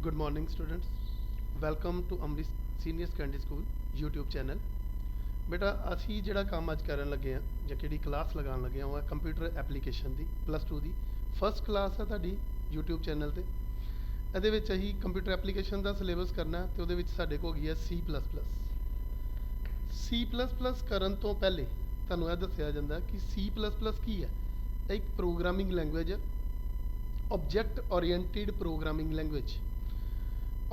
Good morning, students. Welcome to Amrit Senior Secondary School YouTube channel. बेटा ਅਸੀਂ ਜਿਹੜਾ ਕੰਮ ਅੱਜ ਕਰਨ ਲੱਗੇ ਆ ਜਾਂ ਕਿਹੜੀ ਕਲਾਸ ਲਗਾਉਣ ਲੱਗੇ ਆ ਉਹ ਹੈ ਕੰਪਿਊਟਰ ਐਪਲੀਕੇਸ਼ਨ ਦੀ +2 ਦੀ ਫਸਟ ਕਲਾਸ ਹੈ ਤੁਹਾਡੀ YouTube ਚੈਨਲ ਤੇ। ਇਹਦੇ ਵਿੱਚ ਅਸੀਂ ਕੰਪਿਊਟਰ ਐਪਲੀਕੇਸ਼ਨ ਦਾ ਸਿਲੇਬਸ ਕਰਨਾ ਤੇ ਉਹਦੇ ਵਿੱਚ ਸਾਡੇ ਕੋਲ ਹੈਗੀ ਹੈ C++। C++ ਕਰਨ ਤੋਂ ਪਹਿਲੇ ਤੁਹਾਨੂੰ ਇਹ ਦੱਸਿਆ ਜਾਂਦਾ ਕਿ C++ ਕੀ ਹੈ। ਇਹ ਇੱਕ ਪ੍ਰੋਗਰਾਮਿੰਗ ਲੈਂਗੁਏਜ ਹੈ, object oriented programming language.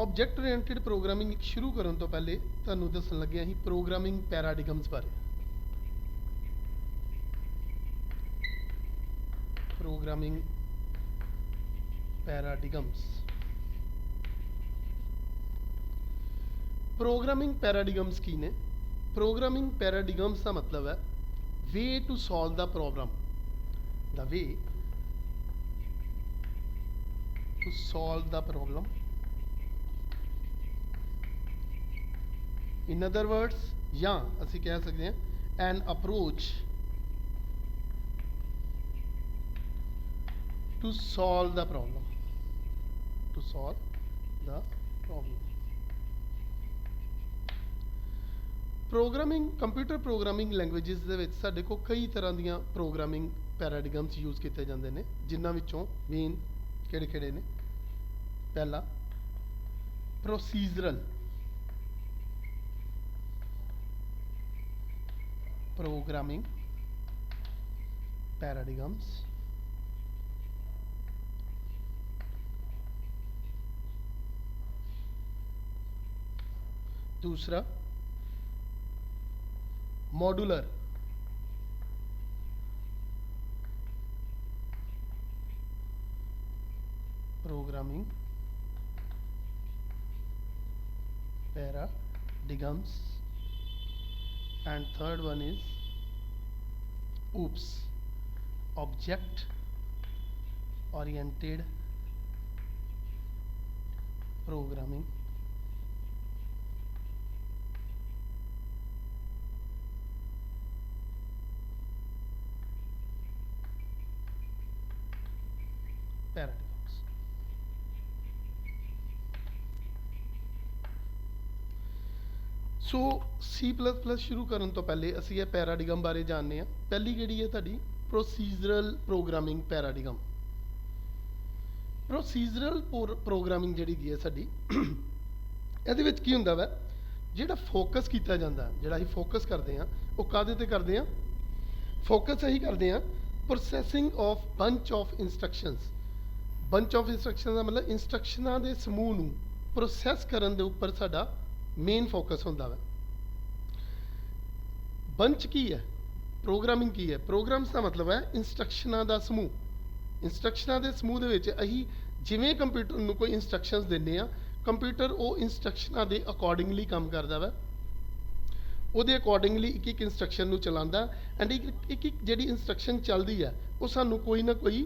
Object oriented programming ਸ਼ੁਰੂ ਕਰਨ ਤੋਂ ਪਹਿਲੇ ਤੁਹਾਨੂੰ ਦੱਸਣ ਲੱਗਿਆ ਸੀ ਪ੍ਰੋਗਰਾਮਿੰਗ ਪੈਰਾਡਿਗਮਸ ਬਾਰੇ। ਪ੍ਰੋਗਰਾਮਿੰਗ ਪੈਰਾਡਿਗਮਸ। ਪ੍ਰੋਗਰਾਮਿੰਗ ਪੈਰਾਡਿਗਮਸ ਕੀ ਨੇ? ਪ੍ਰੋਗਰਾਮਿੰਗ ਪੈਰਾਡਿਗਮਸ ਦਾ ਮਤਲਬ ਹੈ way to solve the problem, the way to solve the problem. In other words, ਜਾਂ ਅਸੀਂ ਕਹਿ ਸਕਦੇ ਹਾਂ an approach to solve the problem, to solve the problem। Programming computer programming languages ਦੇ ਵਿੱਚ ਸਾਡੇ ਕੋਲ ਕਈ ਤਰ੍ਹਾਂ ਦੀਆਂ ਪ੍ਰੋਗਰਾਮਿੰਗ ਪੈਰਾਡਿਗਮਸ ਯੂਜ਼ ਕੀਤੇ ਜਾਂਦੇ ਨੇ, ਜਿਨ੍ਹਾਂ ਵਿੱਚੋਂ ਮੇਨ ਕਿਹੜੇ ਨੇ? ਪਹਿਲਾ ਪ੍ਰੋਸੀਜਰਲ programming paradigms। दूसरा modular programming paradigms, and third one is OOPS, object oriented programming। paradigms। So C++ ਸ਼ੁਰੂ ਕਰਨ ਤੋਂ ਪਹਿਲੇ ਅਸੀਂ ਇਹ ਪੈਰਾਡਿਗਮ ਬਾਰੇ ਜਾਣਦੇ ਹਾਂ। ਪਹਿਲੀ ਕਿਹੜੀ ਹੈ ਤੁਹਾਡੀ? Procedural programming paradigm. Procedural programming ਜਿਹੜੀ ਹੈ ਸਾਡੀ, ਇਹਦੇ ਵਿੱਚ ਕੀ ਹੁੰਦਾ ਵਾ? ਜਿਹੜਾ ਫੋਕਸ ਕੀਤਾ ਜਾਂਦਾ, ਜਿਹੜਾ ਅਸੀਂ ਫੋਕਸ ਕਰਦੇ ਹਾਂ, ਉਹ ਕਾਹਦੇ ਤੇ ਕਰਦੇ ਹਾਂ? ਫੋਕਸ ਅਸੀਂ ਕਰਦੇ ਹਾਂ processing of bunch of instructions. Bunch of instruction ਦਾ ਮਤਲਬ ਇੰਸਟਰਕਸ਼ਨਾਂ ਦੇ ਸਮੂਹ ਨੂੰ ਪ੍ਰੋਸੈਸ ਕਰਨ ਦੇ ਉੱਪਰ ਸਾਡਾ ਮੇਨ ਫੋਕਸ ਹੁੰਦਾ ਵਾ। ਬੰਚ ਕੀ ਹੈ? ਪ੍ਰੋਗਰਾਮਿੰਗ ਕੀ ਹੈ? ਪ੍ਰੋਗਰਾਮਸ ਦਾ ਮਤਲਬ ਹੈ ਇੰਸਟਰਕਸ਼ਨਾਂ ਦਾ ਸਮੂਹ। ਇੰਸਟਰਕਸ਼ਨਾਂ ਦੇ ਸਮੂਹ ਦੇ ਵਿੱਚ ਅਸੀਂ ਜਿਵੇਂ ਕੰਪਿਊਟਰ ਨੂੰ ਕੋਈ ਇੰਸਟਰਕਸ਼ਨਸ ਦਿੰਦੇ ਆ, ਕੰਪਿਊਟਰ ਉਹ ਇੰਸਟਰਕਸ਼ਨਾਂ ਦੇ ਅਕੋਰਡਿੰਗਲੀ ਕੰਮ ਕਰਦਾ ਵਾ, ਉਹਦੇ ਅਕੋਰਡਿੰਗਲੀ ਇੱਕ ਇੱਕ ਇੰਸਟਰਕਸ਼ਨ ਨੂੰ ਚਲਾਉਂਦਾ। ਐਂਡ ਇੱਕ ਜਿਹੜੀ ਇੰਸਟਰਕਸ਼ਨ ਚੱਲਦੀ ਹੈ ਉਹ ਸਾਨੂੰ ਕੋਈ ਨਾ ਕੋਈ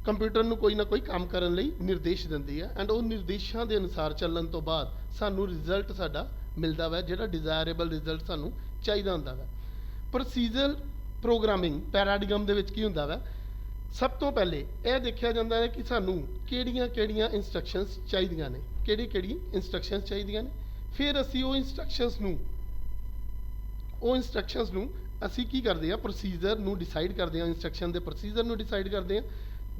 ਕੰਪਿਊਟਰ ਨੂੰ ਕੋਈ ਨਾ ਕੋਈ ਕੰਮ ਕਰਨ ਲਈ ਨਿਰਦੇਸ਼ ਦਿੰਦੀ ਹੈ। ਐਂਡ ਉਹ ਨਿਰਦੇਸ਼ਾਂ ਦੇ ਅਨੁਸਾਰ ਚੱਲਣ ਤੋਂ ਬਾਅਦ ਸਾਨੂੰ ਰਿਜ਼ਲਟ ਸਾਡਾ ਮਿਲਦਾ ਵਾ, ਜਿਹੜਾ ਡਿਜ਼ਾਇਰੇਬਲ ਰਿਜ਼ਲਟ ਸਾਨੂੰ ਚਾਹੀਦਾ ਹੁੰਦਾ ਵਾ। ਪ੍ਰੋਸੀਜਰਲ ਪ੍ਰੋਗਰਾਮਿੰਗ ਪੈਰਾਡਿਗਮ ਦੇ ਵਿੱਚ ਕੀ ਹੁੰਦਾ ਵਾ? ਸਭ ਤੋਂ ਪਹਿਲੇ ਇਹ ਦੇਖਿਆ ਜਾਂਦਾ ਹੈ ਕਿ ਸਾਨੂੰ ਕਿਹੜੀਆਂ ਇੰਸਟਰਕਸ਼ਨਸ ਚਾਹੀਦੀਆਂ ਨੇ, ਕਿਹੜੀ ਇੰਸਟਰਕਸ਼ਨਸ ਚਾਹੀਦੀਆਂ ਨੇ। ਫਿਰ ਅਸੀਂ ਉਹ ਇੰਸਟਰਕਸ਼ਨਸ ਨੂੰ ਅਸੀਂ ਕੀ ਕਰਦੇ ਹਾਂ? ਪ੍ਰੋਸੀਜਰ ਨੂੰ ਡਿਸਾਈਡ ਕਰਦੇ ਹਾਂ, ਇੰਸਟਰਕਸ਼ਨ ਦੇ ਪ੍ਰੋਸੀਜਰ ਨੂੰ ਡਿਸਾਈਡ ਕਰਦੇ ਹਾਂ।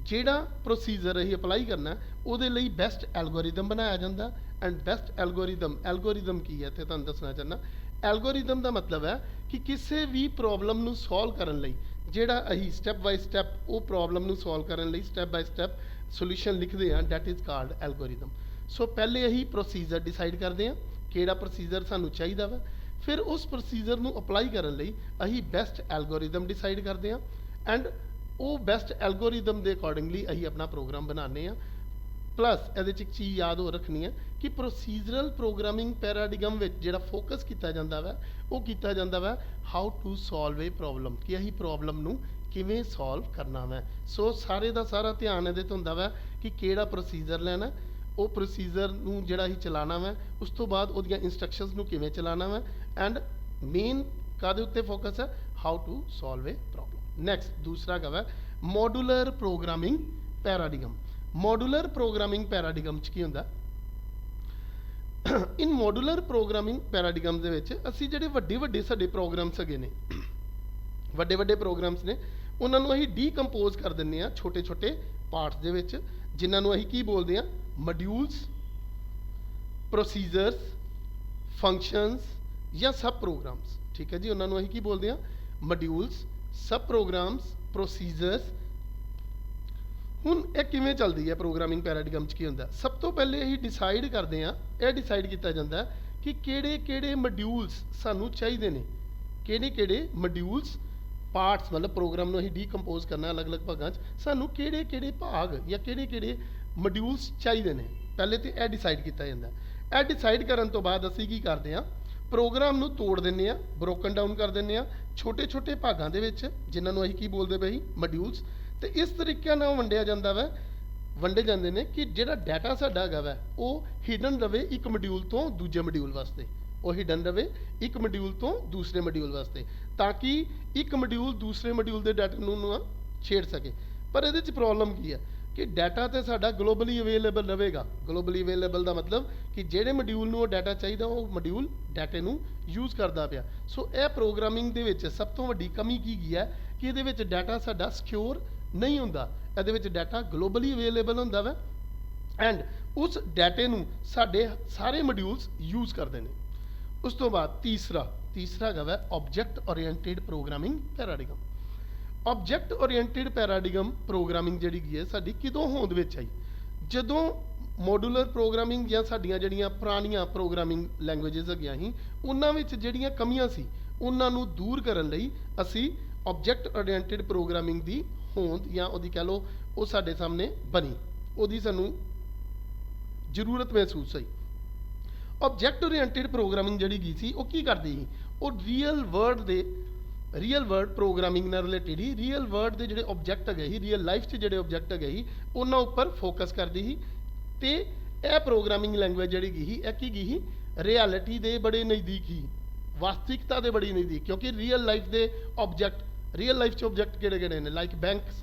ਜਿਹੜਾ ਪ੍ਰੋਸੀਜਰ ਅਸੀਂ ਅਪਲਾਈ ਕਰਨਾ ਉਹਦੇ ਲਈ ਬੈਸਟ ਐਲਗੋਰਿਦਮ ਬਣਾਇਆ ਜਾਂਦਾ। ਐਂਡ ਬੈਸਟ ਐਲਗੋਰਿਦਮ ਕੀ ਹੈ ਇੱਥੇ ਤੁਹਾਨੂੰ ਦੱਸਣਾ ਚਾਹੁੰਦਾ। ਐਲਗੋਰਿਦਮ ਦਾ ਮਤਲਬ ਹੈ ਕਿ ਕਿਸੇ ਵੀ ਪ੍ਰੋਬਲਮ ਨੂੰ ਸੋਲਵ ਕਰਨ ਲਈ ਜਿਹੜਾ ਅਸੀਂ ਸਟੈਪ ਬਾਈ ਸਟੈਪ ਉਹ ਪ੍ਰੋਬਲਮ ਨੂੰ ਸੋਲਵ ਕਰਨ ਲਈ ਸਟੈਪ ਬਾਈ ਸਟੈਪ ਸੋਲੂਸ਼ਨ ਲਿਖਦੇ ਹਾਂ, ਦੈਟ ਇਜ਼ ਕਾਲਡ ਐਲਗੋਰਿਦਮ। ਸੋ ਪਹਿਲੇ ਅਸੀਂ ਪ੍ਰੋਸੀਜਰ ਡਿਸਾਈਡ ਕਰਦੇ ਹਾਂ, ਕਿਹੜਾ ਪ੍ਰੋਸੀਜਰ ਸਾਨੂੰ ਚਾਹੀਦਾ ਵਾ। ਫਿਰ ਉਸ ਪ੍ਰੋਸੀਜਰ ਨੂੰ ਅਪਲਾਈ ਕਰਨ ਲਈ ਅਸੀਂ ਬੈਸਟ ਐਲਗੋਰਿਦਮ ਡਿਸਾਈਡ ਕਰਦੇ ਹਾਂ। ਐਂਡ ਉਹ ਬੈਸਟ ਐਲਗੋਰਿਦਮ ਦੇ ਅਕੋਰਡਿੰਗਲੀ ਅਸੀਂ ਆਪਣਾ ਪ੍ਰੋਗਰਾਮ ਬਣਾਉਂਦੇ ਹਾਂ। ਪਲੱਸ ਇਹਦੇ 'ਚ ਇੱਕ ਚੀਜ਼ ਯਾਦ ਹੋ ਰੱਖਣੀ ਹੈ ਕਿ ਪ੍ਰੋਸੀਜਰਲ ਪ੍ਰੋਗਰਾਮਿੰਗ ਪੈਰਾਡਿਗਮ ਵਿੱਚ ਜਿਹੜਾ ਫੋਕਸ ਕੀਤਾ ਜਾਂਦਾ ਵਾ ਉਹ ਕੀਤਾ ਜਾਂਦਾ ਵਾ how to solve a problem, ਕਿ ਅਸੀਂ ਪ੍ਰੋਬਲਮ ਨੂੰ ਕਿਵੇਂ ਸੋਲਵ ਕਰਨਾ ਵਾ। ਸੋ ਸਾਰੇ ਦਾ ਸਾਰਾ ਧਿਆਨ ਇਹਦੇ 'ਤੇ ਹੁੰਦਾ ਵਾ ਕਿ ਕਿਹੜਾ ਪ੍ਰੋਸੀਜਰ ਲੈਣਾ, ਉਹ ਪ੍ਰੋਸੀਜਰ ਨੂੰ ਜਿਹੜਾ ਅਸੀਂ ਚਲਾਉਣਾ ਵਾ, ਉਸ ਤੋਂ ਬਾਅਦ ਉਹਦੀਆਂ ਇੰਸਟਰਕਸ਼ਨਸ ਨੂੰ ਕਿਵੇਂ ਚਲਾਉਣਾ ਵਾ। ਐਂਡ ਮੇਨ ਕਾਹਦੇ ਉੱਤੇ ਫੋਕਸ ਹੈ? How to solve a problem. Next ਦੂਸਰਾ ਹੈਗਾ ਵਾ ਮੋਡੂਲਰ ਪ੍ਰੋਗਰਾਮਿੰਗ ਪੈਰਾਡਿਗਮ। ਮੋਡੂਲਰ ਪ੍ਰੋਗਰਾਮਿੰਗ ਪੈਰਾਡਿਗਮ 'ਚ ਕੀ ਹੁੰਦਾ? ਇਨ ਮੋਡੂਲਰ ਪ੍ਰੋਗਰਾਮਿੰਗ ਪੈਰਾਡਿਗਮ ਦੇ ਵਿੱਚ ਅਸੀਂ ਜਿਹੜੇ ਵੱਡੇ ਸਾਡੇ ਪ੍ਰੋਗਰਾਮਸ ਹੈਗੇ ਨੇ, ਵੱਡੇ ਪ੍ਰੋਗਰਾਮਸ ਨੇ, ਉਹਨਾਂ ਨੂੰ ਅਸੀਂ ਡੀਕੰਪੋਜ਼ ਕਰ ਦਿੰਦੇ ਆ ਛੋਟੇ ਪਾਰਟਸ ਦੇ ਵਿੱਚ, ਜਿਨ੍ਹਾਂ ਨੂੰ ਅਸੀਂ ਕੀ ਬੋਲਦੇ ਆ? ਮੋਡਿਊਲਸ, ਪ੍ਰੋਸੀਜਰਸ, ਫੰਕਸ਼ਨਸ ਜਾਂ ਸਬ ਪ੍ਰੋਗਰਾਮਸ। ਠੀਕ ਹੈ ਜੀ, ਉਹਨਾਂ ਨੂੰ ਅਸੀਂ ਕੀ ਬੋਲਦੇ ਆ? ਮੋਡਿਊਲਸ, ਸਬ ਪ੍ਰੋਗਰਾਮਸ, ਪ੍ਰੋਸੀਜਰਸ। ਹੁਣ ਇਹ ਕਿਵੇਂ ਚੱਲਦੀ ਹੈ ਪ੍ਰੋਗਰਾਮਿੰਗ ਪੈਰਾਡਿਗਮ 'ਚ? ਕੀ ਹੁੰਦਾ? ਸਭ ਤੋਂ ਪਹਿਲੇ ਅਸੀਂ ਡਿਸਾਈਡ ਕਰਦੇ ਆ, ਇਹ ਡਿਸਾਈਡ ਕੀਤਾ ਜਾਂਦਾ ਕਿ ਕਿਹੜੇ ਮੋਡਿਊਲਸ ਸਾਨੂੰ ਚਾਹੀਦੇ ਨੇ, ਕਿਹੜੇ ਮੋਡਿਊਲਸ, ਪਾਰਟਸ, ਮਤਲਬ ਪ੍ਰੋਗਰਾਮ ਨੂੰ ਅਸੀਂ ਡੀਕੰਪੋਜ਼ ਕਰਨਾ ਅਲੱਗ-ਅਲੱਗ ਭਾਗਾਂ 'ਚ, ਸਾਨੂੰ ਕਿਹੜੇ ਭਾਗ ਜਾਂ ਕਿਹੜੇ ਮੋਡਿਊਲਸ ਚਾਹੀਦੇ ਨੇ, ਪਹਿਲੇ ਤੇ ਇਹ ਡਿਸਾਈਡ ਕੀਤਾ ਜਾਂਦਾ। ਇਹ ਡਿਸਾਈਡ ਕਰਨ ਤੋਂ ਬਾਅਦ ਅਸੀਂ ਕੀ ਕਰਦੇ ਆ? ਪ੍ਰੋਗਰਾਮ ਨੂੰ ਤੋੜ ਦਿੰਦੇ ਆ, ਬ੍ਰੋਕਨ ਡਾਊਨ ਕਰ ਦਿੰਦੇ ਆ ਛੋਟੇ ਭਾਗਾਂ ਦੇ ਵਿੱਚ, ਜਿਨ੍ਹਾਂ ਨੂੰ ਅਸੀਂ ਕੀ ਬੋਲਦੇ ਪਏ? ਮੋਡਿਊਲਸ। ਤੇ ਇਸ ਤਰੀਕੇ ਨਾਲ ਵੰਡੇ ਜਾਂਦੇ ਨੇ ਕਿ ਜਿਹੜਾ ਡਾਟਾ ਸਾਡਾ ਹੈਗਾ ਵਾ ਉਹ ਹਿਡਨ ਰਵੇ ਇੱਕ ਮੋਡਿਊਲ ਤੋਂ ਦੂਜੇ ਮੋਡਿਊਲ ਵਾਸਤੇ, ਉਹ ਹਿਡਨ ਰਵੇ ਇੱਕ ਮੋਡਿਊਲ ਤੋਂ ਦੂਸਰੇ ਮੋਡਿਊਲ ਵਾਸਤੇ, ਤਾਂ ਕਿ ਇੱਕ ਮੋਡਿਊਲ ਦੂਸਰੇ ਮੋਡਿਊਲ ਦੇ ਡਾਟਾ ਨੂੰ ਨਾ ਛੇੜ ਸਕੇ। ਪਰ ਇਹਦੇ 'ਚ ਪ੍ਰੋਬਲਮ ਕੀ ਹੈ ਕਿ ਡਾਟਾ ਤੇ ਸਾਡਾ ਗਲੋਬਲੀ ਅਵੇਲੇਬਲ ਰਹੇਗਾ। ਗਲੋਬਲੀ ਅਵੇਲੇਬਲ ਦਾ ਮਤਲਬ ਕਿ ਜਿਹੜੇ ਮੋਡਿਊਲ ਨੂੰ ਉਹ ਡਾਟਾ ਚਾਹੀਦਾ ਉਹ ਮੋਡਿਊਲ ਡਾਟੇ ਨੂੰ ਯੂਜ਼ ਕਰਦਾ ਪਿਆ। ਸੋ ਇਹ ਪ੍ਰੋਗਰਾਮਿੰਗ ਦੇ ਵਿੱਚ ਸਭ ਤੋਂ ਵੱਡੀ ਕਮੀ ਕੀ ਗਈ ਹੈ ਕਿ ਇਹਦੇ ਵਿੱਚ ਡਾਟਾ ਸਾਡਾ ਸਿਕਿਉਰ ਨਹੀਂ ਹੁੰਦਾ, ਇਹਦੇ ਵਿੱਚ ਡਾਟਾ ਗਲੋਬਲੀ ਅਵੇਲੇਬਲ ਹੁੰਦਾ ਵਾ ਐਂਡ ਉਸ ਡਾਟੇ ਨੂੰ ਸਾਡੇ ਸਾਰੇ ਮੋਡਿਊਲਸ ਯੂਜ਼ ਕਰਦੇ ਨੇ। ਉਸ ਤੋਂ ਬਾਅਦ ਤੀਸਰਾ ਹੈਗਾ ਵਾ object oriented programming ਪੈਰਾਡਿਗਮ। Object ਓਰੀਐਂਟਿਡ ਪੈਰਾਡਿਗਮ programming ਜਿਹੜੀ ਕੀ ਹੈ ਸਾਡੀ ਕਿਦੋਂ ਹੋਂਦ ਵਿੱਚ ਆਈ? ਜਦੋਂ ਮੋਡੂਲਰ ਪ੍ਰੋਗਰਾਮਿੰਗ ਜਾਂ ਸਾਡੀਆਂ ਜਿਹੜੀਆਂ ਪੁਰਾਣੀਆਂ ਪ੍ਰੋਗਰਾਮਿੰਗ ਲੈਂਗੁਏਜਸ ਹੈਗੀਆਂ ਸੀ, ਉਹਨਾਂ ਵਿੱਚ ਜਿਹੜੀਆਂ ਕਮੀਆਂ ਸੀ ਉਹਨਾਂ ਨੂੰ ਦੂਰ ਕਰਨ ਲਈ ਅਸੀਂ ਆਬਜੈਕਟ ਓਰੀਐਂਟਿਡ ਪ੍ਰੋਗਰਾਮਿੰਗ ਦੀ ਹੋਂਦ ਜਾਂ ਉਹਦੀ ਕਹਿ ਲਓ ਉਹ ਸਾਡੇ ਸਾਹਮਣੇ ਬਣੀ, ਉਹਦੀ ਸਾਨੂੰ ਜ਼ਰੂਰਤ ਮਹਿਸੂਸ ਹੋਈ। ਆਬਜੈਕਟ ਓਰੀਐਂਟਿਡ ਪ੍ਰੋਗਰਾਮਿੰਗ ਜਿਹੜੀ ਕੀ ਸੀ ਉਹ ਕੀ ਕਰਦੀ ਸੀ? ਉਹ ਰੀਅਲ ਵਰਲਡ ਪ੍ਰੋਗਰਾਮਿੰਗ ਨਾਲ ਰਿਲੇਟਿਡ ਹੀ, ਰੀਅਲ ਵਰਲਡ ਦੇ ਜਿਹੜੇ ਆਬਜੈਕਟ ਹੈਗੇ ਸੀ, ਰੀਅਲ ਲਾਈਫ 'ਚ ਜਿਹੜੇ ਆਬਜੈਕਟ ਹੈਗੇ ਸੀ ਉਹਨਾਂ ਉੱਪਰ ਫੋਕਸ ਕਰਦੀ ਸੀ। ਤੇ ਇਹ ਪ੍ਰੋਗਰਾਮਿੰਗ ਲੈਂਗੁਏਜ ਜਿਹੜੀ ਗਈ ਸੀ ਇਹ ਕੀ ਗਈ ਸੀ? ਰਿਐਲਿਟੀ ਦੇ ਬੜੇ ਨਜ਼ਦੀਕ ਹੀ, ਵਾਸਤਵਿਕਤਾ ਦੇ ਬੜੀ ਨਜ਼ਦੀਕ, ਕਿਉਂਕਿ ਰੀਅਲ ਲਾਈਫ ਦੇ ਆਬਜੈਕਟ, ਰੀਅਲ ਲਾਈਫ 'ਚ ਆਬਜੈਕਟ ਕਿਹੜੇ ਨੇ? ਲਾਈਕ ਬੈਂਕਸ,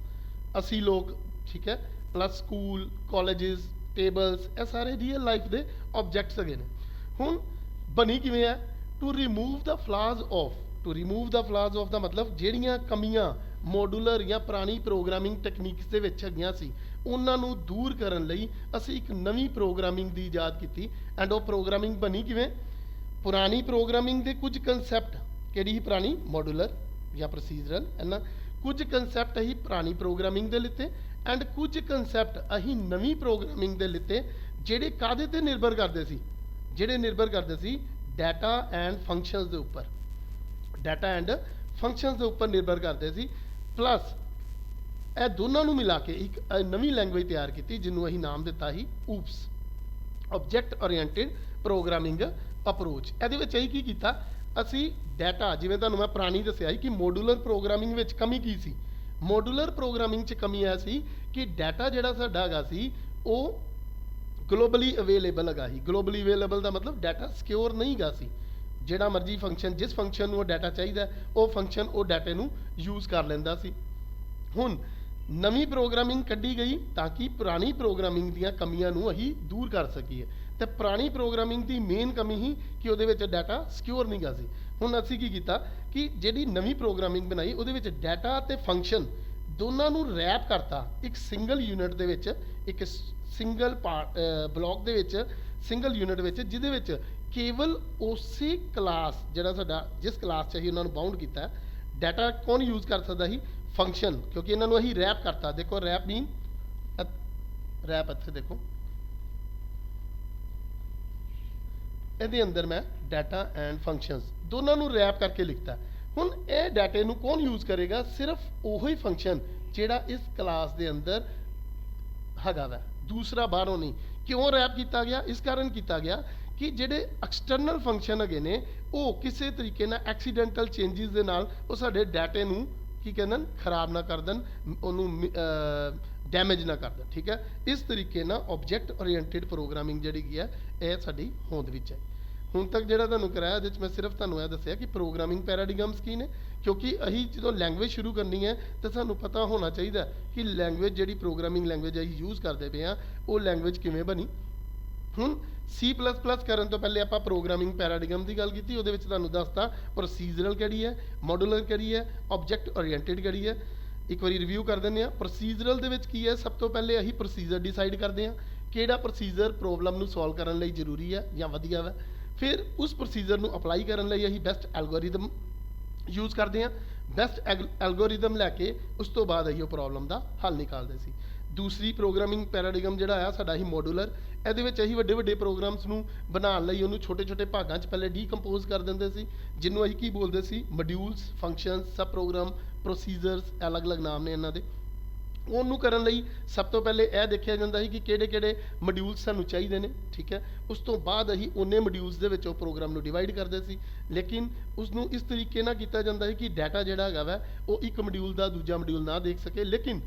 ਅਸੀਂ ਲੋਕ, ਠੀਕ ਹੈ, ਪਲੱਸ ਸਕੂਲ, ਕਾਲਜਿਸ, ਟੇਬਲਸ, ਇਹ ਸਾਰੇ ਰੀਅਲ ਲਾਈਫ ਦੇ ਆਬਜੈਕਟਸ ਹੈਗੇ ਨੇ। ਹੁਣ ਬਣੀ ਕਿਵੇਂ ਹੈ? ਟੂ ਰਿਮੂਵ ਦਾ ਫਲਾਜ਼ ਆਫ ਦਾ ਮਤਲਬ ਜਿਹੜੀਆਂ ਕਮੀਆਂ ਮੋਡੂਲਰ ਜਾਂ ਪੁਰਾਣੀ ਪ੍ਰੋਗਰਾਮਿੰਗ ਟੈਕਨੀਕਸ ਦੇ ਵਿੱਚ ਹੈਗੀਆਂ ਸੀ ਉਹਨਾਂ ਨੂੰ ਦੂਰ ਕਰਨ ਲਈ ਅਸੀਂ ਇੱਕ ਨਵੀਂ ਪ੍ਰੋਗਰਾਮਿੰਗ ਦੀ ਇਜਾਦ ਕੀਤੀ। ਐਂਡ ਉਹ ਪ੍ਰੋਗਰਾਮਿੰਗ ਬਣੀ ਕਿਵੇਂ? ਪੁਰਾਣੀ ਪ੍ਰੋਗਰਾਮਿੰਗ ਦੇ ਕੁਝ ਕਨਸੈਪਟ, ਕਿਹੜੀ ਹੀ ਪੁਰਾਣੀ? ਮੋਡੂਲਰ ਜਾਂ ਪ੍ਰੋਸੀਜਰਲ, ਹੈ ਨਾ। ਕੁਝ ਕਨਸੈਪਟ ਅਸੀਂ ਪੁਰਾਣੀ ਪ੍ਰੋਗਰਾਮਿੰਗ ਦੇ ਲਿੱਤੇ ਐਂਡ ਕੁਝ ਕਨਸੈਪਟ ਅਸੀਂ ਨਵੀਂ ਪ੍ਰੋਗਰਾਮਿੰਗ ਦੇ ਲਿੱਤੇ, ਜਿਹੜੇ ਕਾਹਦੇ ਤੇ ਨਿਰਭਰ ਕਰਦੇ ਸੀ? ਜਿਹੜੇ ਨਿਰਭਰ ਕਰਦੇ ਸੀ ਡਾਟਾ ਐਂਡ ਫੰਕਸ਼ਨਸ ਦੇ ਉੱਪਰ, ਡਾਟਾ ਐਂਡ ਫੰਕਸ਼ਨਸ ਦੇ ਉੱਪਰ ਨਿਰਭਰ ਕਰਦੇ ਸੀ। ਪਲੱਸ ਇਹ ਦੋਨਾਂ ਨੂੰ ਮਿਲਾ ਕੇ ਇੱਕ ਨਵੀਂ ਲੈਂਗੁਏਜ ਤਿਆਰ ਕੀਤੀ ਜਿਹਨੂੰ ਅਸੀਂ ਨਾਮ ਦਿੱਤਾ ਸੀ ਊਪਸ, ਆਬਜੈਕਟ ਓਰੀਐਂਟਿਡ ਪ੍ਰੋਗਰਾਮਿੰਗ ਅਪਰੋਚ। ਇਹਦੇ ਵਿੱਚ ਅਸੀਂ ਕੀ ਕੀਤਾ? ਅਸੀਂ ਡਾਟਾ, ਜਿਵੇਂ ਤੁਹਾਨੂੰ ਮੈਂ ਪੁਰਾਣੀ ਦੱਸਿਆ ਸੀ ਕਿ ਮੋਡੂਲਰ ਪ੍ਰੋਗਰਾਮਿੰਗ ਵਿੱਚ ਕਮੀ ਕੀ ਸੀ? ਮੋਡੂਲਰ ਪ੍ਰੋਗਰਾਮਿੰਗ 'ਚ ਕਮੀ ਇਹ ਸੀ ਕਿ ਡਾਟਾ ਜਿਹੜਾ ਸਾਡਾ ਹੈਗਾ ਸੀ ਉਹ ਗਲੋਬਲੀ ਅਵੇਲੇਬਲ ਹੈਗਾ ਸੀ। ਗਲੋਬਲੀ ਅਵੇਲੇਬਲ ਦਾ ਮਤਲਬ ਡਾਟਾ ਸਿਕਿਉਰ ਨਹੀਂ ਗਾ ਸੀ। ਜਿਹੜਾ ਮਰਜ਼ੀ ਫੰਕਸ਼ਨ, ਜਿਸ ਫੰਕਸ਼ਨ ਨੂੰ ਉਹ ਡਾਟਾ ਚਾਹੀਦਾ ਉਹ ਫੰਕਸ਼ਨ ਉਹ ਡਾਟੇ ਨੂੰ ਯੂਜ਼ ਕਰ ਲੈਂਦਾ ਸੀ। ਹੁਣ ਨਵੀਂ ਪ੍ਰੋਗਰਾਮਿੰਗ ਕੱਢੀ ਗਈ ਤਾਂ ਕਿ ਪੁਰਾਣੀ ਪ੍ਰੋਗਰਾਮਿੰਗ ਦੀਆਂ ਕਮੀਆਂ ਨੂੰ ਅਸੀਂ ਦੂਰ ਕਰ ਸਕੀਏ। ਤੇ ਪੁਰਾਣੀ ਪ੍ਰੋਗਰਾਮਿੰਗ ਦੀ ਮੇਨ ਕਮੀ ਹੀ ਕਿ ਉਹਦੇ ਵਿੱਚ ਡਾਟਾ ਸਿਕਿਉਰ ਨਹੀਂ ਗਾ ਸੀ। ਹੁਣ ਅਸੀਂ ਕੀ ਕੀਤਾ ਕਿ ਜਿਹੜੀ ਨਵੀਂ ਪ੍ਰੋਗਰਾਮਿੰਗ ਬਣਾਈ ਉਹਦੇ ਵਿੱਚ ਡਾਟਾ ਤੇ ਫੰਕਸ਼ਨ ਦੋਨਾਂ ਨੂੰ ਰੈਪ ਕਰਤਾ ਇੱਕ ਸਿੰਗਲ ਯੂਨਿਟ ਦੇ ਵਿੱਚ, ਇੱਕ ਸਿੰਗਲ ਬਲੌਕ ਦੇ ਵਿੱਚ, ਸਿੰਗਲ ਯੂਨਿਟ ਵਿੱਚ, ਜਿਹਦੇ ਵਿੱਚ ਕੇਵਲ ਉਸੇ ਕਲਾਸ, ਜਿਹੜਾ ਸਾਡਾ ਜਿਸ ਕਲਾਸ 'ਚ ਅਸੀਂ ਉਹਨਾਂ ਨੂੰ ਬਾਉਂਡ ਕੀਤਾ, ਡਾਟਾ ਕੌਣ ਯੂਜ਼ ਕਰ ਸਕਦਾ ਸੀ? ਫੰਕਸ਼ਨ, ਕਿਉਂਕਿ ਇਹਨਾਂ ਨੂੰ ਅਸੀਂ ਰੈਪ ਕਰਤਾ। ਦੇਖੋ ਰੈਪ ਮੀਨ, ਰੈਪ ਇੱਥੇ ਦੇਖੋ, ਇਹਦੇ ਅੰਦਰ ਮੈਂ ਡਾਟਾ ਐਂਡ ਫੰਕਸ਼ਨਸ ਦੋਨਾਂ ਨੂੰ ਰੈਪ ਕਰਕੇ ਲਿਖਤਾ। ਹੁਣ ਇਹ ਡਾਟੇ ਨੂੰ ਕੌਣ ਯੂਜ਼ ਕਰੇਗਾ? ਸਿਰਫ ਉਹੀ ਫੰਕਸ਼ਨ ਜਿਹੜਾ ਇਸ ਕਲਾਸ ਦੇ ਅੰਦਰ ਹੈਗਾ ਵਾ, ਦੂਸਰਾ ਬਾਹਰੋਂ ਨਹੀਂ। ਕਿਉਂ ਰੈਪ ਕੀਤਾ ਗਿਆ? ਇਸ ਕਾਰਨ ਕੀਤਾ ਗਿਆ ਕਿ ਜਿਹੜੇ ਐਕਸਟਰਨਲ ਫੰਕਸ਼ਨ ਹੈਗੇ ਨੇ ਉਹ ਕਿਸੇ ਤਰੀਕੇ ਨਾਲ ਐਕਸੀਡੈਂਟਲ ਚੇਂਜਸ ਦੇ ਨਾਲ ਉਹ ਸਾਡੇ ਡਾਟੇ ਨੂੰ ਕੀ ਕਹਿੰਦੇ ਨੇ? ਖਰਾਬ ਨਾ ਕਰ ਦੇਣ, ਉਹਨੂੰ ਡੈਮੇਜ ਨਾ ਕਰ ਦੇਣ। ਠੀਕ ਹੈ, ਇਸ ਤਰੀਕੇ ਨਾਲ ਆਬਜੈਕਟ ਓਰੀਐਂਟਿਡ ਪ੍ਰੋਗਰਾਮਿੰਗ ਜਿਹੜੀ ਕੀ ਹੈ ਇਹ ਸਾਡੀ ਹੋਂਦ ਵਿੱਚ ਹੈ। ਹੁਣ ਤੱਕ ਜਿਹੜਾ ਤੁਹਾਨੂੰ ਕਰਾਇਆ ਇਹਦੇ 'ਚ ਮੈਂ ਸਿਰਫ ਤੁਹਾਨੂੰ ਇਹ ਦੱਸਿਆ ਕਿ ਪ੍ਰੋਗਰਾਮਿੰਗ ਪੈਰਾਡੀਗਮਸ ਕੀ ਨੇ, ਕਿਉਂਕਿ ਅਸੀਂ ਜਦੋਂ ਲੈਂਗੁਏਜ ਸ਼ੁਰੂ ਕਰਨੀ ਹੈ ਤਾਂ ਸਾਨੂੰ ਪਤਾ ਹੋਣਾ ਚਾਹੀਦਾ ਕਿ ਲੈਂਗੁਏਜ ਜਿਹੜੀ ਪ੍ਰੋਗਰਾਮਿੰਗ ਲੈਂਗੁਏਜ ਅਸੀਂ ਯੂਜ਼ ਕਰਦੇ ਪਏ ਹਾਂ ਉਹ ਲੈਂਗੁਏਜ ਕਿਵੇਂ ਬਣੀ। ਹੁਣ C++ ਕਰਨ ਤੋਂ ਪਹਿਲੇ ਆਪਾਂ ਪ੍ਰੋਗਰਾਮਿੰਗ ਪੈਰਾਡੀਗਮ ਦੀ ਗੱਲ ਕੀਤੀ, ਉਹਦੇ ਵਿੱਚ ਤੁਹਾਨੂੰ ਦੱਸਤਾ ਪ੍ਰੋਸੀਜਰਲ ਕਿਹੜੀ ਹੈ, ਮੋਡੂਲਰ ਕਿਹੜੀ ਹੈ, ਆਬਜੈਕਟ ਓਰੀਐਂਟਡ ਕਿਹੜੀ ਹੈ। ਇੱਕ ਵਾਰੀ ਰਿਵਿਊ ਕਰ ਦਿੰਦੇ ਹਾਂ। ਪ੍ਰੋਸੀਜਰਲ ਦੇ ਵਿੱਚ ਕੀ ਹੈ, ਸਭ ਤੋਂ ਪਹਿਲੇ ਅਸੀਂ ਪ੍ਰੋਸੀਜਰ ਡਿਸਾਈਡ ਕਰਦੇ ਹਾਂ, ਕਿਹੜਾ ਪ੍ਰੋਸੀਜਰ ਪ੍ਰੋਬਲਮ ਨੂੰ ਸੋਲਵ ਕਰਨ ਲਈ ਜ਼ਰੂਰੀ ਹੈ ਜਾਂ ਵਧੀਆ ਵਾ। ਫਿਰ ਉਸ ਪ੍ਰੋਸੀਜਰ ਨੂੰ ਅਪਲਾਈ ਕਰਨ ਲਈ ਅਸੀਂ ਬੈਸਟ ਐਲਗੋਰਿਦਮ ਯੂਜ਼ ਕਰਦੇ ਹਾਂ। ਬੈਸਟ ਐਲਗੋਰਿਦਮ ਲੈ ਕੇ ਉਸ ਤੋਂ ਬਾਅਦ ਅਸੀਂ ਉਹ ਪ੍ਰੋਬਲਮ ਦਾ ਹੱਲ ਨਿਕਾਲਦੇ ਸੀ। ਦੂਸਰੀ ਪ੍ਰੋਗਰਾਮਿੰਗ ਪੈਰਾਡੀਗਮ ਜਿਹੜਾ ਆ ਸਾਡਾ ਹੀ ਮੋਡੂਲਰ, ਇਹਦੇ ਵਿੱਚ ਅਸੀਂ ਵੱਡੇ ਵੱਡੇ ਪ੍ਰੋਗਰਾਮਸ ਨੂੰ ਬਣਾਉਣ ਲਈ ਉਹਨੂੰ ਛੋਟੇ ਛੋਟੇ ਭਾਗਾਂ 'ਚ ਪਹਿਲੇ ਡੀਕੰਪੋਜ਼ ਕਰ ਦਿੰਦੇ ਸੀ, ਜਿਹਨੂੰ ਅਸੀਂ ਕੀ ਬੋਲਦੇ ਸੀ, ਮੋਡਿਊਲਸ, ਫੰਕਸ਼ਨਸ, ਸਬ ਪ੍ਰੋਗਰਾਮ, ਪ੍ਰੋਸੀਜਰਸ, ਅਲੱਗ-ਅਲੱਗ ਨਾਮ ਨੇ ਇਹਨਾਂ ਦੇ। ਉਹਨੂੰ ਕਰਨ ਲਈ ਸਭ ਤੋਂ ਪਹਿਲੇ ਇਹ ਦੇਖਿਆ ਜਾਂਦਾ ਸੀ ਕਿ ਕਿਹੜੇ ਕਿਹੜੇ ਮੋਡਿਊਲਸ ਸਾਨੂੰ ਚਾਹੀਦੇ ਨੇ, ਠੀਕ ਹੈ। ਉਸ ਤੋਂ ਬਾਅਦ ਅਸੀਂ ਉਹਨੇ ਮੋਡਿਊਲਸ ਦੇ ਵਿੱਚ ਉਹ ਪ੍ਰੋਗਰਾਮ ਨੂੰ ਡਿਵਾਈਡ ਕਰਦੇ ਸੀ, ਲੇਕਿਨ ਉਸ ਨੂੰ ਇਸ ਤਰੀਕੇ ਨਾਲ ਕੀਤਾ ਜਾਂਦਾ ਹੈ ਕਿ ਡਾਟਾ ਜਿਹੜਾ ਹੈਗਾ ਵਾ ਉਹ ਇੱਕ ਮੋਡਿਊਲ ਦਾ ਦੂਜਾ ਮੋਡਿਊਲ ਨਾ ਦੇਖ ਸਕੇ, ਲੇਕਿਨ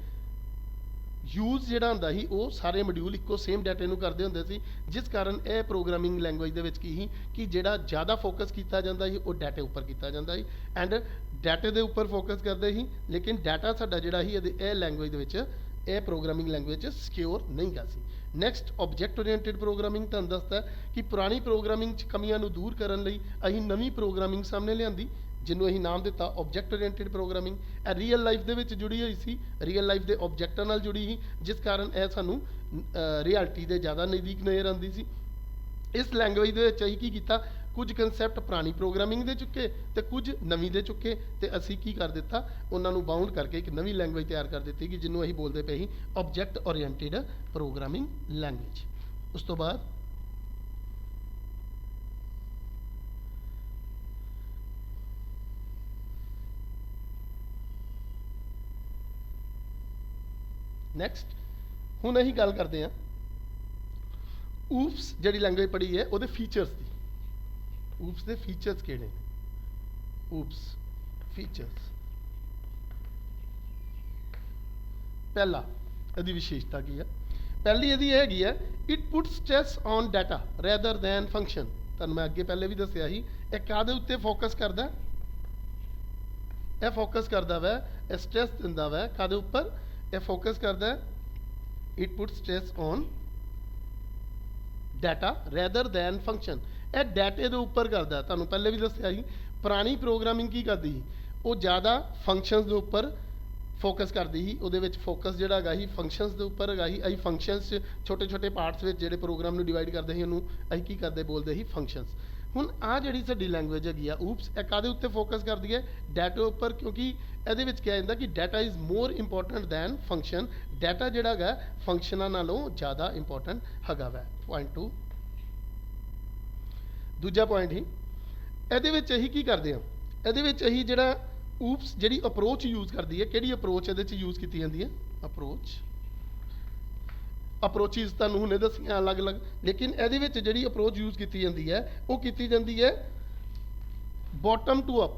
ਯੂਜ਼ ਜਿਹੜਾ ਹੁੰਦਾ ਸੀ ਉਹ ਸਾਰੇ ਮੋਡਿਊਲ ਇੱਕੋ ਸੇਮ ਡਾਟੇ ਨੂੰ ਕਰਦੇ ਹੁੰਦੇ ਸੀ, ਜਿਸ ਕਾਰਨ ਇਹ ਪ੍ਰੋਗਰਾਮਿੰਗ ਲੈਂਗੁਏਜ ਦੇ ਵਿੱਚ ਕੀ ਸੀ ਕਿ ਜਿਹੜਾ ਜ਼ਿਆਦਾ ਫੋਕਸ ਕੀਤਾ ਜਾਂਦਾ ਸੀ ਉਹ ਡਾਟੇ ਉੱਪਰ ਕੀਤਾ ਜਾਂਦਾ ਸੀ, ਐਂਡ ਡਾਟੇ ਦੇ ਉੱਪਰ ਫੋਕਸ ਕਰਦੇ ਸੀ, ਲੇਕਿਨ ਡਾਟਾ ਸਾਡਾ ਜਿਹੜਾ ਸੀ ਇਹ ਲੈਂਗੁਏਜ ਦੇ ਵਿੱਚ, ਇਹ ਪ੍ਰੋਗਰਾਮਿੰਗ ਲੈਂਗੁਏਜ 'ਚ ਸਿਕਿਉਰ ਨਹੀਂ ਗਾ ਸੀ। ਨੈਕਸਟ ਆਬਜੈਕਟ ਓਰੀਐਂਟਡ ਪ੍ਰੋਗਰਾਮਿੰਗ ਤੁਹਾਨੂੰ ਦੱਸਦਾ ਕਿ ਪੁਰਾਣੀ ਪ੍ਰੋਗਰਾਮਿੰਗ 'ਚ ਕਮੀਆਂ ਨੂੰ ਦੂਰ ਕਰਨ ਲਈ ਅਸੀਂ ਨਵੀਂ ਪ੍ਰੋਗਰਾਮਿੰਗ ਸਾਹਮਣੇ ਲਿਆਂਦੀ, ਜਿਹਨੂੰ ਅਸੀਂ ਨਾਮ ਦਿੱਤਾ ਆਬਜੈਕਟ ਓਰੀਐਂਟਡ ਪ੍ਰੋਗਰਾਮਿੰਗ। ਇਹ ਰੀਅਲ ਲਾਈਫ ਦੇ ਵਿੱਚ ਜੁੜੀ ਹੋਈ ਸੀ, ਰੀਅਲ ਲਾਈਫ ਦੇ ਆਬਜੈਕਟਾਂ ਨਾਲ ਜੁੜੀ ਸੀ, ਜਿਸ ਕਾਰਨ ਇਹ ਸਾਨੂੰ ਰਿਐਲਿਟੀ ਦੇ ਜ਼ਿਆਦਾ ਨਜ਼ਦੀਕ ਨਜ਼ਰ ਆਉਂਦੀ ਸੀ। ਇਸ ਲੈਂਗੁਏਜ ਦੇ ਵਿੱਚ ਅਸੀਂ ਕੀ ਕੀਤਾ, ਕੁਝ ਕਨਸੈਪਟ ਪੁਰਾਣੀ ਪ੍ਰੋਗਰਾਮਿੰਗ ਦੇ ਚੁੱਕੇ ਤੇ ਕੁਝ ਨਵੀਂ ਦੇ ਚੁੱਕੇ, ਤੇ ਅਸੀਂ ਕੀ ਕਰ ਦਿੱਤਾ, ਉਹਨਾਂ ਨੂੰ ਬਾਉਂਡ ਕਰਕੇ ਇੱਕ ਨਵੀਂ ਲੈਂਗੁਏਜ ਤਿਆਰ ਕਰ ਦਿੱਤੀ ਕਿ ਜਿਹਨੂੰ ਅਸੀਂ ਬੋਲਦੇ ਪਏ ਸੀ ਆਬਜੈਕਟ ਓਰੀਐਂਟਡ ਪ੍ਰੋਗਰਾਮਿੰਗ ਲੈਂਗੁਏਜ। ਉਸ ਤੋਂ ਬਾਅਦ ਨੈਕਸਟ ਹੁਣ ਅਸੀਂ ਗੱਲ ਕਰਦੇ ਹਾਂ ਊਪਸ ਜਿਹੜੀ ਲੈਂਗੁਏਜ ਪੜ੍ਹੀ ਹੈ ਉਹਦੇ ਫੀਚਰਸ ਦੀ। ਊਪਸ ਦੇ ਫੀਚਰਸ ਕਿਹੜੇ ਨੇ? ਊਪਸ ਫੀਚਰਸ, ਪਹਿਲਾ ਇਹਦੀ ਵਿਸ਼ੇਸ਼ਤਾ ਕੀ ਹੈ? ਪਹਿਲੀ ਇਹਦੀ ਇਹ ਹੈਗੀ ਹੈ, it put stress on data rather than function. ਤੁਹਾਨੂੰ ਮੈਂ ਅੱਗੇ ਪਹਿਲੇ ਵੀ ਦੱਸਿਆ ਸੀ, ਇਹ ਕਾਹਦੇ ਉੱਤੇ ਫੋਕਸ ਕਰਦਾ, ਇਹ ਫੋਕਸ ਕਰਦਾ ਵਾ, ਇਹ ਸਟ੍ਰੈਸ ਦਿੰਦਾ ਵਾ ਕਾਹਦੇ ਉੱਪਰ, ਇਹ ਫੋਕਸ ਕਰਦਾ ਹੈ, it put stress on data rather than function. ਇਹ ਡਾਟੇ ਦੇ ਉੱਪਰ ਕਰਦਾ। ਤੁਹਾਨੂੰ ਪਹਿਲੇ ਵੀ ਦੱਸਿਆ ਸੀ ਪੁਰਾਣੀ ਪ੍ਰੋਗਰਾਮਿੰਗ ਕੀ ਕਰਦੀ ਸੀ, ਉਹ ਜ਼ਿਆਦਾ ਫੰਕਸ਼ਨਸ ਦੇ ਉੱਪਰ ਫੋਕਸ ਕਰਦੀ ਸੀ, ਉਹਦੇ ਵਿੱਚ ਫੋਕਸ ਜਿਹੜਾ ਹੈਗਾ ਸੀ ਫੰਕਸ਼ਨਸ ਦੇ ਉੱਪਰ ਹੈਗਾ ਸੀ। ਅਸੀਂ ਫੰਕਸ਼ਨਸ 'ਚ ਛੋਟੇ ਛੋਟੇ ਪਾਰਟਸ ਵਿੱਚ ਜਿਹੜੇ ਪ੍ਰੋਗਰਾਮ ਨੂੰ ਡਿਵਾਈਡ ਕਰਦੇ ਸੀ ਉਹਨੂੰ ਅਸੀਂ ਕੀ ਕਰਦੇ ਬੋਲਦੇ ਸੀ ਫੰਕਸ਼ਨਸ। ਹੁਣ ਆਹ ਜਿਹੜੀ ਸਾਡੀ ਲੈਂਗੁਏਜ ਹੈਗੀ ਆ ਊਪਸ, ਇਹ ਕਾਹਦੇ ਉੱਤੇ ਫੋਕਸ ਕਰਦੀ ਹੈ, ਡਾਟੇ ਉੱਪਰ, ਕਿਉਂਕਿ ਇਹਦੇ ਵਿੱਚ ਕਿਹਾ ਜਾਂਦਾ ਕਿ data is more important than function. Data ਜਿਹੜਾ ਹੈਗਾ ਫੰਕਸ਼ਨਾਂ ਨਾਲੋਂ ਜ਼ਿਆਦਾ ਇੰਪੋਰਟੈਂਟ ਹੈਗਾ ਵਾ। ਪੁਆਇੰਟ 2। ਦੂਜਾ ਪੁਆਇੰਟ ਹੀ ਇਹਦੇ ਵਿੱਚ ਅਸੀਂ ਕੀ ਕਰਦੇ ਹਾਂ, ਇਹਦੇ ਵਿੱਚ ਅਸੀਂ ਜਿਹੜਾ ਊਪਸ ਜਿਹੜੀ ਅਪਰੋਚ ਯੂਜ਼ ਕਰਦੀ ਹੈ, ਕਿਹੜੀ ਅਪਰੋਚ ਇਹਦੇ 'ਚ ਯੂਜ਼ ਕੀਤੀ ਜਾਂਦੀ ਹੈ, ਅਪਰੋਚਿਸ ਤੁਹਾਨੂੰ ਹੁਣੇ ਦੱਸੀਆਂ ਅਲੱਗ-ਅਲੱਗ, ਲੇਕਿਨ ਇਹਦੇ ਵਿੱਚ ਜਿਹੜੀ ਅਪਰੋਚ ਯੂਜ਼ ਕੀਤੀ ਜਾਂਦੀ ਹੈ ਉਹ ਕੀਤੀ ਜਾਂਦੀ ਹੈ ਬੋਟਮ ਟੂ ਅਪ,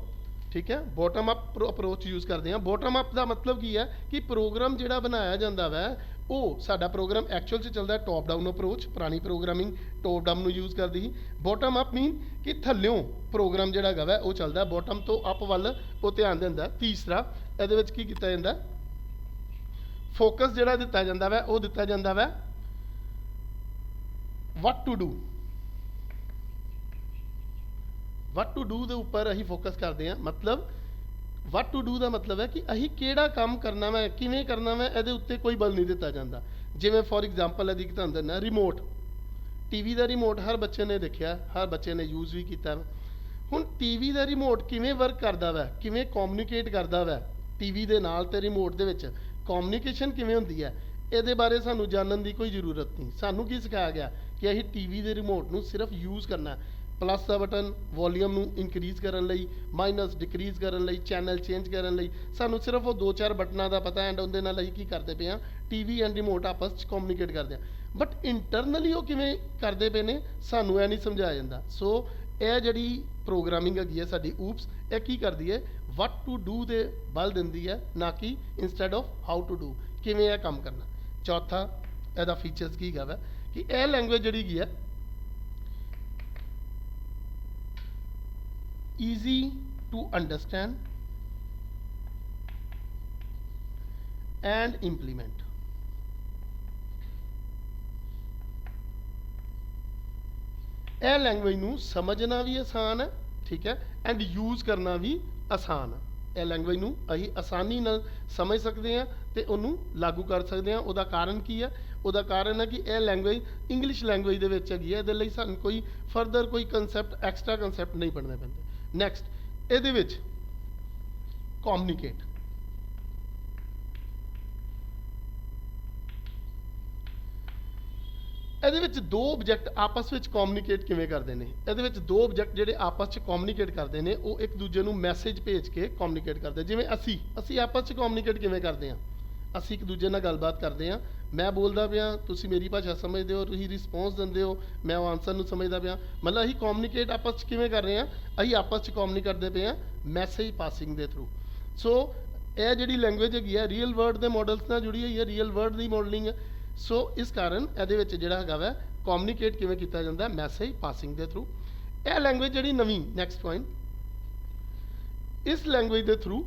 ਠੀਕ ਹੈ। ਬੋਟਮ ਅਪ ਅਪਰੋਚ ਯੂਜ਼ ਕਰਦੇ ਹਾਂ। ਬੋਟਮ ਅਪ ਦਾ ਮਤਲਬ ਕੀ ਹੈ ਕਿ ਪ੍ਰੋਗਰਾਮ ਜਿਹੜਾ ਬਣਾਇਆ ਜਾਂਦਾ ਵਾ ਉਹ ਸਾਡਾ ਪ੍ਰੋਗਰਾਮ ਐਕਚੁਅਲ 'ਚ ਚੱਲਦਾ ਟੌਪ ਡਾਊਨ ਅਪਰੋਚ। ਪੁਰਾਣੀ ਪ੍ਰੋਗਰਾਮਿੰਗ ਟੌਪ ਡਾਊਨ ਨੂੰ ਯੂਜ਼ ਕਰਦੀ ਸੀ। ਬੋਟਮ ਅਪ ਮੀਨ ਕਿ ਥੱਲਿਓਂ ਪ੍ਰੋਗਰਾਮ ਜਿਹੜਾ ਹੈਗਾ ਵਾ ਉਹ ਚੱਲਦਾ, ਬੋਟਮ ਤੋਂ ਅਪ ਵੱਲ ਉਹ ਧਿਆਨ ਦਿੰਦਾ। ਤੀਸਰਾ ਇਹਦੇ ਵਿੱਚ ਕੀ ਕੀਤਾ ਜਾਂਦਾ, ਫੋਕਸ ਜਿਹੜਾ ਦਿੱਤਾ ਜਾਂਦਾ ਵਾ ਉਹ ਦਿੱਤਾ ਜਾਂਦਾ ਵਾ what to do। what to do ਦੇ ਉੱਪਰ ਅਸੀਂ ਫੋਕਸ ਕਰਦੇ ਹਾਂ। ਮਤਲਬ what to do ਦਾ ਮਤਲਬ ਹੈ ਕਿ ਅਸੀਂ ਕਿਹੜਾ ਕੰਮ ਕਰਨਾ ਵਾ, ਕਿਵੇਂ ਕਰਨਾ ਵਾ, ਇਹਦੇ ਉੱਤੇ ਕੋਈ ਬਲ ਨਹੀਂ ਦਿੱਤਾ ਜਾਂਦਾ। ਜਿਵੇਂ ਫੋਰ ਐਗਜ਼ਾਮਪਲ ਇਹਦੀ ਤੁਹਾਨੂੰ ਦਿੰਦਾ, ਰਿਮੋਟ ਟੀਵੀ ਦਾ ਰਿਮੋਟ ਹਰ ਬੱਚੇ ਨੇ ਦੇਖਿਆ, ਹਰ ਬੱਚੇ ਨੇ ਯੂਜ਼ ਵੀ ਕੀਤਾ। ਹੁਣ ਟੀਵੀ ਦਾ ਰਿਮੋਟ ਕਿਵੇਂ ਵਰਕ ਕਰਦਾ ਵਾ, ਕਿਵੇਂ ਕਮਿਊਨੀਕੇਟ ਕਰਦਾ ਵਾ ਟੀਵੀ ਦੇ ਨਾਲ ਤੇ ਰਿਮੋਟ ਦੇ ਵਿੱਚ ਕਮਿਊਨੀਕੇਸ਼ਨ ਕਿਵੇਂ ਹੁੰਦੀ ਹੈ, ਇਹਦੇ ਬਾਰੇ ਸਾਨੂੰ ਜਾਣਨ ਦੀ ਕੋਈ ਜ਼ਰੂਰਤ ਨਹੀਂ। ਸਾਨੂੰ ਕੀ ਸਿਖਾਇਆ ਗਿਆ ਕਿ ਅਸੀਂ ਟੀਵੀ ਦੇ ਰਿਮੋਟ ਨੂੰ ਸਿਰਫ ਯੂਜ਼ ਕਰਨਾ, ਪਲੱਸ ਦਾ ਬਟਨ ਵੋਲੀਅਮ ਨੂੰ ਇਨਕਰੀਜ਼ ਕਰਨ ਲਈ, ਮਾਈਨਸ ਡਿਕਰੀਜ਼ ਕਰਨ ਲਈ, ਚੈਨਲ ਚੇਂਜ ਕਰਨ ਲਈ, ਸਾਨੂੰ ਸਿਰਫ ਉਹ 2-4 ਬਟਨਾਂ ਦਾ ਪਤਾ, ਐਂਡ ਉਹਦੇ ਨਾਲ ਅਸੀਂ ਕੀ ਕਰਦੇ ਪਏ ਹਾਂ, ਟੀਵੀ ਐਂਡ ਰਿਮੋਟ ਆਪਸ 'ਚ ਕਮਿਊਨੀਕੇਟ ਕਰਦੇ ਹਾਂ। ਬਟ ਇੰਟਰਨਲੀ ਉਹ ਕਿਵੇਂ ਕਰਦੇ ਪਏ ਨੇ ਸਾਨੂੰ ਇਹ ਨਹੀਂ ਸਮਝਾਇਆ ਜਾਂਦਾ। ਸੋ ਇਹ ਜਿਹੜੀ ਪ੍ਰੋਗਰਾਮਿੰਗ ਹੈਗੀ ਹੈ ਸਾਡੀ ਊਪਸ, ਇਹ ਕੀ ਕਰਦੀ ਹੈ, what to do ਦੇ ਬਲ ਦਿੰਦੀ ਹੈ, ਨਾ ਕਿ instead of how to do, ਕਿਵੇਂ ਇਹ ਕੰਮ ਕਰਨਾ। ਚੌਥਾ ਇਹਦਾ ਫੀਚਰਸ ਕੀ ਹੈਗਾ ਵਾ ਕਿ ਇਹ ਲੈਂਗੁਏਜ ਜਿਹੜੀ ਹੈਗੀ ਹੈ easy to understand and implement. ਇਹ ਲੈਂਗੁਏਜ ਨੂੰ ਸਮਝਣਾ ਵੀ ਆਸਾਨ ਹੈ, ਠੀਕ ਹੈ, ਐਂਡ ਯੂਜ਼ ਕਰਨਾ ਵੀ ਆਸਾਨ ਹੈ। ਇਹ ਲੈਂਗੁਏਜ ਨੂੰ ਅਸੀਂ ਆਸਾਨੀ ਨਾਲ ਸਮਝ ਸਕਦੇ ਹਾਂ ਤੇ ਉਹਨੂੰ ਲਾਗੂ ਕਰ ਸਕਦੇ ਹਾਂ। ਉਹਦਾ ਕਾਰਨ ਕੀ ਹੈ? ਉਹਦਾ ਕਾਰਨ ਹੈ ਕਿ ਇਹ ਲੈਂਗੁਏਜ ਇੰਗਲਿਸ਼ ਲੈਂਗੁਏਜ ਦੇ ਵਿੱਚ ਹੈਗੀ ਹੈ। ਇਹਦੇ ਲਈ ਸਾਨੂੰ ਕੋਈ ਫਰਦਰ ਕੋਈ ਕਨਸੈਪਟ, ਐਕਸਟਰਾ ਕਨਸੈਪਟ ਨਹੀਂ ਪੜ੍ਹਨੇ ਪੈਂਦੇ। ਨੈਕਸਟ, ਇਹਦੇ ਵਿੱਚ ਕਮਿਊਨੀਕੇਟ। ਇਹਦੇ ਵਿੱਚ ਦੋ ਆਬਜੈਕਟ ਆਪਸ ਵਿੱਚ ਕਮਿਊਨੀਕੇਟ ਕਿਵੇਂ ਕਰਦੇ ਨੇ? ਇਹਦੇ ਵਿੱਚ ਦੋ ਆਬਜੈਕਟ ਜਿਹੜੇ ਆਪਸ ਵਿੱਚ ਕਮਿਊਨੀਕੇਟ ਕਰਦੇ ਨੇ, ਉਹ ਇੱਕ ਦੂਜੇ ਨੂੰ ਮੈਸੇਜ ਭੇਜ ਕੇ ਕਮਿਊਨੀਕੇਟ ਕਰਦੇ। ਜਿਵੇਂ ਅਸੀਂ ਆਪਸ ਵਿੱਚ ਕਮਿਊਨੀਕੇਟ ਕਿਵੇਂ ਕਰਦੇ ਹਾਂ? ਅਸੀਂ ਇੱਕ ਦੂਜੇ ਨਾਲ ਗੱਲਬਾਤ ਕਰਦੇ ਹਾਂ। ਮੈਂ ਬੋਲਦਾ ਪਿਆ, ਤੁਸੀਂ ਮੇਰੀ ਭਾਸ਼ਾ ਸਮਝਦੇ ਹੋ, ਤੁਸੀਂ ਰਿਸਪੌਂਸ ਦਿੰਦੇ ਹੋ, ਮੈਂ ਉਹ ਆਨਸਰ ਨੂੰ ਸਮਝਦਾ ਪਿਆ। ਮਤਲਬ ਅਸੀਂ ਕਮਿਊਨੀਕੇਟ ਆਪਸ ਵਿੱਚ ਕਿਵੇਂ ਕਰ ਰਹੇ ਹਾਂ? ਅਸੀਂ ਆਪਸ ਵਿੱਚ ਕਮਿਊਨੀਕੇਟ ਕਰਦੇ ਪਏ ਹਾਂ ਮੈਸੇਜ ਪਾਸਿੰਗ ਦੇ ਥਰੂ। ਸੋ ਇਹ ਜਿਹੜੀ ਲੈਂਗੁਏਜ ਹੈਗੀ ਹੈ ਰੀਅਲ ਵਰਡ ਦੇ ਮਾਡਲਸ ਨਾਲ ਜੁੜੀ ਹੋਈ ਹੈ, ਰੀਅਲ ਵਰਡ ਦੀ ਮਾਡਲਿੰਗ ਹੈ। ਸੋ ਇਸ ਕਾਰਨ ਇਹਦੇ ਵਿੱਚ ਜਿਹੜਾ ਹੈਗਾ ਵਾ ਕਮਿਊਨੀਕੇਟ ਕਿਵੇਂ ਕੀਤਾ ਜਾਂਦਾ? ਮੈਸੇਜ ਪਾਸਿੰਗ ਦੇ ਥਰੂ। ਇਹ ਲੈਂਗੁਏਜ ਜਿਹੜੀ ਨਵੀਂ, ਨੈਕਸਟ ਪੁਆਇੰਟ, ਇਸ ਲੈਂਗੁਏਜ ਦੇ ਥਰੂ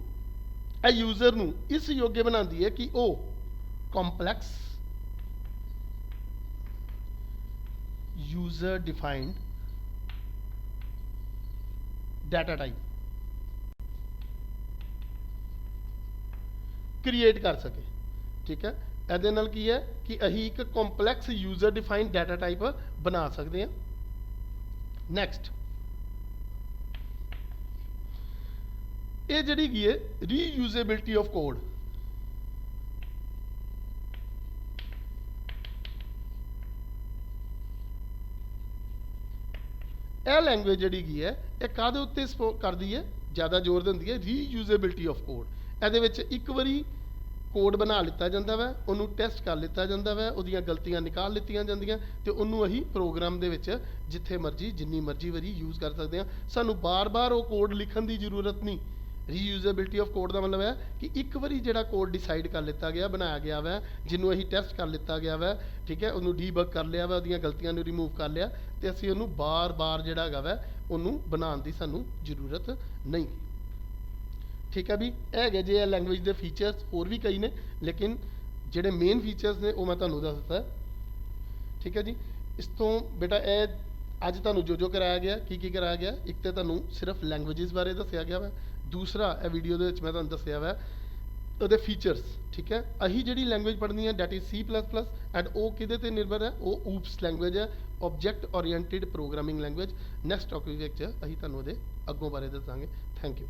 ਇਹ ਯੂਜ਼ਰ ਨੂੰ ਇਸ ਯੋਗ ਬਣਾਉਂਦੀ ਹੈ ਕਿ ਉਹ complex user defined data type create ਕਰ ਸਕੇ, ਠੀਕ ਹੈ। ਇਹਦੇ ਨਾਲ ਕੀ ਹੈ ਕਿ ਅਸੀਂ ਇੱਕ complex user defined data type ਬਣਾ ਸਕਦੇ ਹਾਂ। ਨੈਕਸਟ, ਇਹ ਜਿਹੜੀ ਕੀ ਹੈ ਰੀਯੂਜ਼ੇਬਿਲਟੀ ਆਫ ਕੋਡ। ਇਹ ਲੈਂਗੁਏਜ ਜਿਹੜੀ ਕੀ ਹੈ ਇਹ ਕਾਹਦੇ ਉੱਤੇ ਕਰਦੀ ਹੈ? ਜ਼ਿਆਦਾ ਜ਼ੋਰ ਦਿੰਦੀ ਹੈ ਰੀਯੂਜ਼ੇਬਿਲਟੀ ਆਫ ਕੋਡ। ਇਹਦੇ ਵਿੱਚ ਇੱਕ ਵਾਰੀ ਕੋਡ ਬਣਾ ਲਿੱਤਾ ਜਾਂਦਾ ਵਾ, ਉਹਨੂੰ ਟੈਸਟ ਕਰ ਲਿੱਤਾ ਜਾਂਦਾ ਵਾ, ਉਹਦੀਆਂ ਗਲਤੀਆਂ ਨਿਕਾਲ ਲਿੱਤੀਆਂ ਜਾਂਦੀਆਂ ਤੇ ਉਹਨੂੰ ਅਸੀਂ ਪ੍ਰੋਗਰਾਮ ਦੇ ਵਿੱਚ ਜਿੱਥੇ ਮਰਜ਼ੀ ਜਿੰਨੀ ਮਰਜ਼ੀ ਵਾਰੀ ਯੂਜ਼ ਕਰ ਸਕਦੇ ਹਾਂ। ਸਾਨੂੰ ਬਾਰ-ਬਾਰ ਉਹ ਕੋਡ ਲਿਖਣ ਦੀ ਜ਼ਰੂਰਤ ਨਹੀਂ। ਰੀਯੂਜ਼ੇਬਿਲਟੀ ਆਫ ਕੋਡ ਦਾ ਮਤਲਬ ਹੈ ਕਿ ਇੱਕ ਵਾਰੀ ਜਿਹੜਾ ਕੋਡ ਡਿਸਾਈਡ ਕਰ ਲਿੱਤਾ ਗਿਆ, ਬਣਾਇਆ ਗਿਆ ਵਾ, ਜਿਹਨੂੰ ਅਸੀਂ ਟੈਸਟ ਕਰ ਲਿੱਤਾ ਗਿਆ ਵਾ, ਠੀਕ ਹੈ, ਉਹਨੂੰ ਡੀਬਗ ਕਰ ਲਿਆ ਵਾ, ਉਹਦੀਆਂ ਗਲਤੀਆਂ ਨੂੰ ਰਿਮੂਵ ਕਰ ਲਿਆ ਤੇ ਅਸੀਂ ਉਹਨੂੰ ਬਾਰ-ਬਾਰ ਜਿਹੜਾ ਹੈਗਾ ਵਾ ਉਹਨੂੰ ਬਣਾਉਣ ਦੀ ਸਾਨੂੰ ਜ਼ਰੂਰਤ ਨਹੀਂ, ਠੀਕ ਹੈ ਵੀ। ਇਹ ਹੈਗੇ ਜੇ ਇਹ ਲੈਂਗੁਏਜ ਦੇ ਫੀਚਰਸ, ਹੋਰ ਵੀ ਕਈ ਨੇ ਲੇਕਿਨ ਜਿਹੜੇ ਮੇਨ ਫੀਚਰਸ ਨੇ ਉਹ ਮੈਂ ਤੁਹਾਨੂੰ ਦੱਸ ਦਿੱਤਾ, ਠੀਕ ਹੈ ਜੀ। ਇਸ ਤੋਂ ਬੇਟਾ ਇਹ ਅੱਜ ਤੁਹਾਨੂੰ ਜੋ ਕਰਾਇਆ ਗਿਆ, ਕੀ ਕਰਾਇਆ ਗਿਆ, ਇੱਕ ਤਾਂ ਤੁਹਾਨੂੰ ਸਿਰਫ ਲੈਂਗੁਏਜਸ ਬਾਰੇ ਦੱਸਿਆ ਗਿਆ ਵਾ, ਦੂਸਰਾ ਇਹ ਵੀਡੀਓ ਦੇ ਵਿੱਚ ਮੈਂ ਤੁਹਾਨੂੰ ਦੱਸਿਆ ਵਾ ਉਹਦੇ ਫੀਚਰਸ, ਠੀਕ ਹੈ। ਅਸੀਂ ਜਿਹੜੀ ਲੈਂਗੁਏਜ ਪੜ੍ਹਨੀ ਹੈ ਡੈਟ ਇਜ਼ C++ ਐਂਡ ਉਹ ਕਿਹਦੇ ਤੇ ਨਿਰਭਰ ਹੈ? ਉਹ ਊਪਸ ਲੈਂਗੁਏਜ ਹੈ, object oriented programming language. Next topic ਵਿੱਚ ਅਸੀਂ ਤੁਹਾਨੂੰ ਉਹਦੇ ਅੱਗੋਂ ਬਾਰੇ ਦੱਸਾਂਗੇ। Thank you.